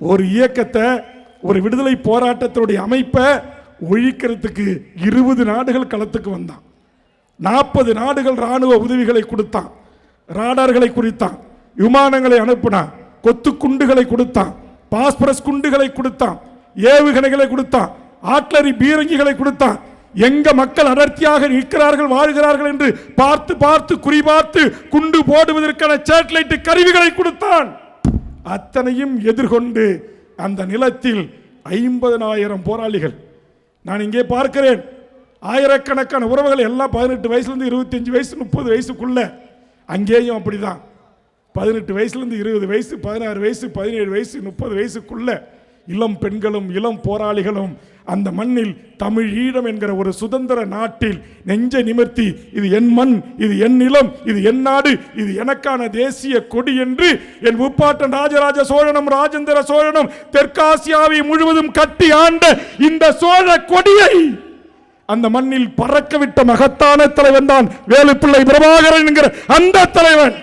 ஒரு இயக்கத்தை, ஒரு விடுதலை போராட்டத்தினுடைய அமைப்பை ஒழிக்கிறதுக்கு 20 நாடுகள் களத்துக்கு வந்தான். 40 நாடுகள் ராணுவ உதவிகளை கொடுத்தான், ராடார்களை குறித்தான், விமானங்களை அனுப்பினான், கொத்து குண்டுகளை கொடுத்தான், பாஸ்பரஸ் குண்டுகளை கொடுத்தான், ஏவுகணைகளை கொடுத்தான், ஆட்லரி பீரங்கிகளை கொடுத்தான். எங்க மக்கள் அடர்த்தியாக நிற்கிறார்கள், வாழ்கிறார்கள் என்று பார்த்து பார்த்து குறிபார்த்து குண்டு போடுவதற்கான சேட்டலைட் கருவிகளை கொடுத்தான். அத்தனையும் எதிர்கொண்டு அந்த நிலத்தில் 50,000 போராளிகள். நான் இங்கே பார்க்கிறேன், ஆயிரக்கணக்கான உறவுகள் எல்லாம் 18 வயசுலேருந்து 25 வயசு 30 வயசுக்குள்ள. அங்கேயும் அப்படிதான், 18 வயசுலேருந்து 20 வயசு 16 வயசு 17 வயசு 30 வயசுக்குள்ள இளம் பெண்களும் இளம் போராளிகளும் அந்த மண்ணில் தமிழ் ஈழம் என்கிற ஒரு சுதந்திர நாட்டில் நெஞ்சை நிமிர்த்தி, இது என் மண், இது என் நிலம், இது என் நாடு, இது எனக்கான தேசிய கொடி என்று என் முப்பாட்டன் ராஜராஜ சோழனும் ராஜேந்திர சோழனும் தெற்காசியாவை முழுவதும் கட்டி ஆண்ட இந்த சோழ கொடியை அந்த மண்ணில் பறக்க விட்ட மகத்தான தலைவன் தான் வேலுப்பிள்ளை பிரபாகரன் என்கிற அந்த தலைவன்.